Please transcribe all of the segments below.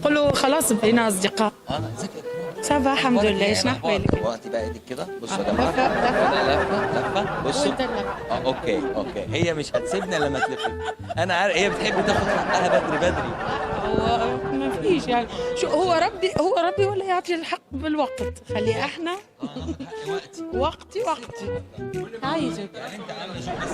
قول له خلاص بقينا اصدقاء. ازيك يا اكرام؟ سافا الحمد لله. ايش بالك؟ وقتي بقى ايدك كده، بصوا يا جماعه. لفه بصوا. اوكي هي مش هتسيبنا لما تلف. انا عارف هي بتحب تاخد حقها بدري. هو ما فيش يعني، شو هو ربي ولا يعطي الحق بالوقت. خلي احنا وقتي عايزك. يعني انت عامله شو بس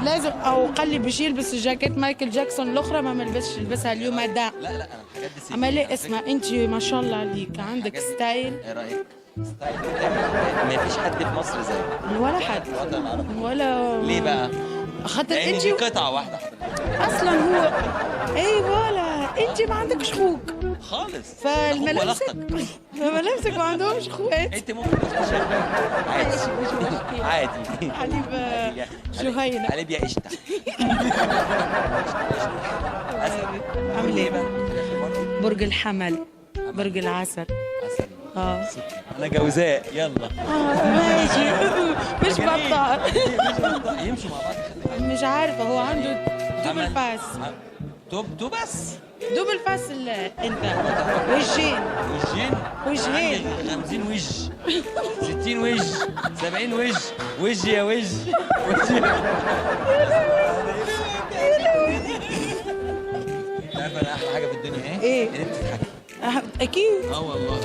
لازم. او قال بشي يلبس جاكيت مايكل جاكسون الاخرى ما ملبسش يلبسها اليوم ده. لا انا الحاجات دي اما ليه اسمع، انت ما شاء الله عليك عندك ستايل. ايه رايك؟ ستايل ما فيش حد في مصر زيك ولا حد ولا. ليه بقى؟ خاطر لان انت دي قطعه واحده حضرتك اصلا هو. اي ولا انت ما عندكش خوك خالص. فالملابسك ما عندهمش خوات. انت ممكن تخش عادي حليب جهينة. حليب يا قشطه. عامل ايه بقى؟ برج الحمل، برج العسل. انا جوزاء يلا. ماشي. مش بطال. يمشوا مع بعض. مش عارفه هو عنده دوبل فاس. تو بس دوبل فاس. انت وجهين 50 وجه 60 وجه 70 وجه يا وجه. عارفه انا احلى حاجه في الدنيا ايه؟ ان انت تضحكي. اكيد. والله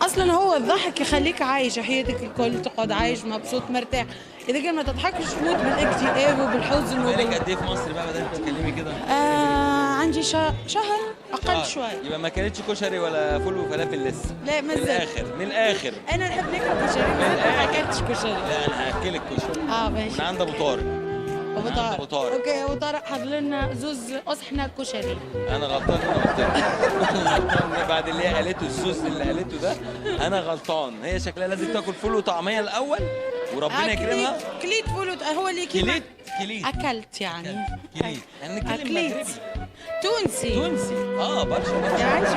اصلا هو الضحك يخليك عايش حياتك الكل، تقعد عايش مبسوط مرتاح. اذا كان ما تضحكش تموت بالاكتئاب وبالحزن. بالك قد ايه في مصر بقى بدل تتكلمي كده؟ عندي شهر اقل شوي. يبقى ما كانتش كشري ولا فول وفلافل لسه. لا ما زلت. من الاخر انا نحب ناكل كشري ما اكلتش كشري. لا انا هاكلك كشري. ماشي. من عند ابو طارق. ابو طارق. اوكي ابو طارق حضر لنا زوز اصحنا كشري. انا غلطان غلطان بعد اللي هي قالته الزوز اللي قالته ده. انا غلطان. هي شكلها لازم تاكل فول وطعميه الاول وربنا يكرمها. كليت فول هو اللي كليت اكلت يعني. كليت يعني نتكلم مغربي تونسي. برشا عايش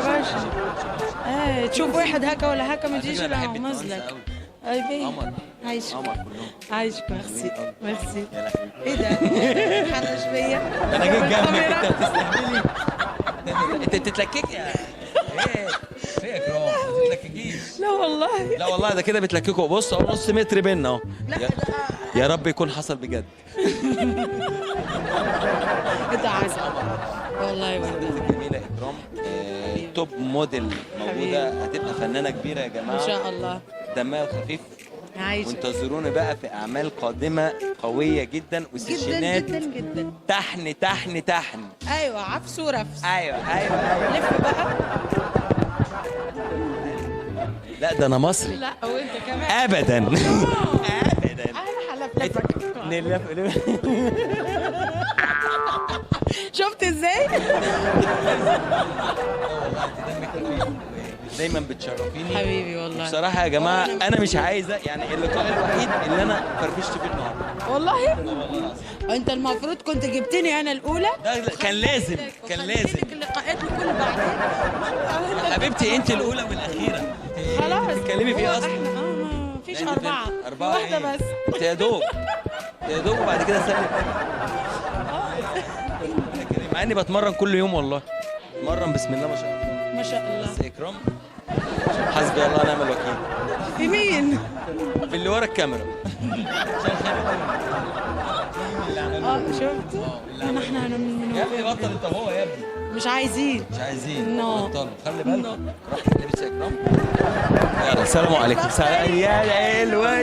برشا. تشوف واحد هكا ولا هكا ما تجيش الا مزلك. قمر عايشك كلهم. عايشك. ميرسي. ايه ده؟ حرش بيا. انا جيت جنبك انت بتستهبلي. انت بتتلككي ايه يا كرام؟ ما بتتلككيش. لا والله ده كده بتلككوا. بص اهو نص متر بينا اهو. يا رب يكون حصل بجد. انت عسل والله. جميله اكرام. توب موديل موجوده. هتبقى فنانه كبيره يا جماعه ان شاء الله. دمها الخفيف. عايشة. وانتظرونا بقى في اعمال قادمه قويه جدا وسيشنات جدا. تحن. ايوه عفس ورفس. ايوه لف بقى. لا ده انا مصري. لا وانت كمان. ابدا. انا حلفتك. شفت ازاي؟ دايما بتشرفيني حبيبي والله. بصراحه يا جماعه انا مش عايزه يعني اللقاء الوحيد اللي انا فرفشت فيه النهارده. والله انت المفروض كنت جبتني انا الاولى. ده كان لازم اللقاءات الكل بعدين. حبيبتي انت الاولى والاخيره. خلاص بتتكلمي في اصلا. ما فيش اربعه واحده إيه؟ بس. انت يا دوب وبعد كده سلم. مع اني بتمرن كل يوم والله. بتمرن بسم الله ما شاء الله. بس اكرام حسبي الله ونعم الوكيل. في مين؟ في اللي ورا الكاميرا. شفت؟ نحن يا ابني بطل انت وهو يا ابني. مش عايزين. بطلوا. خلي بالك. روح لبس يا اكرام. يلا السلام عليكم. يا الحلوه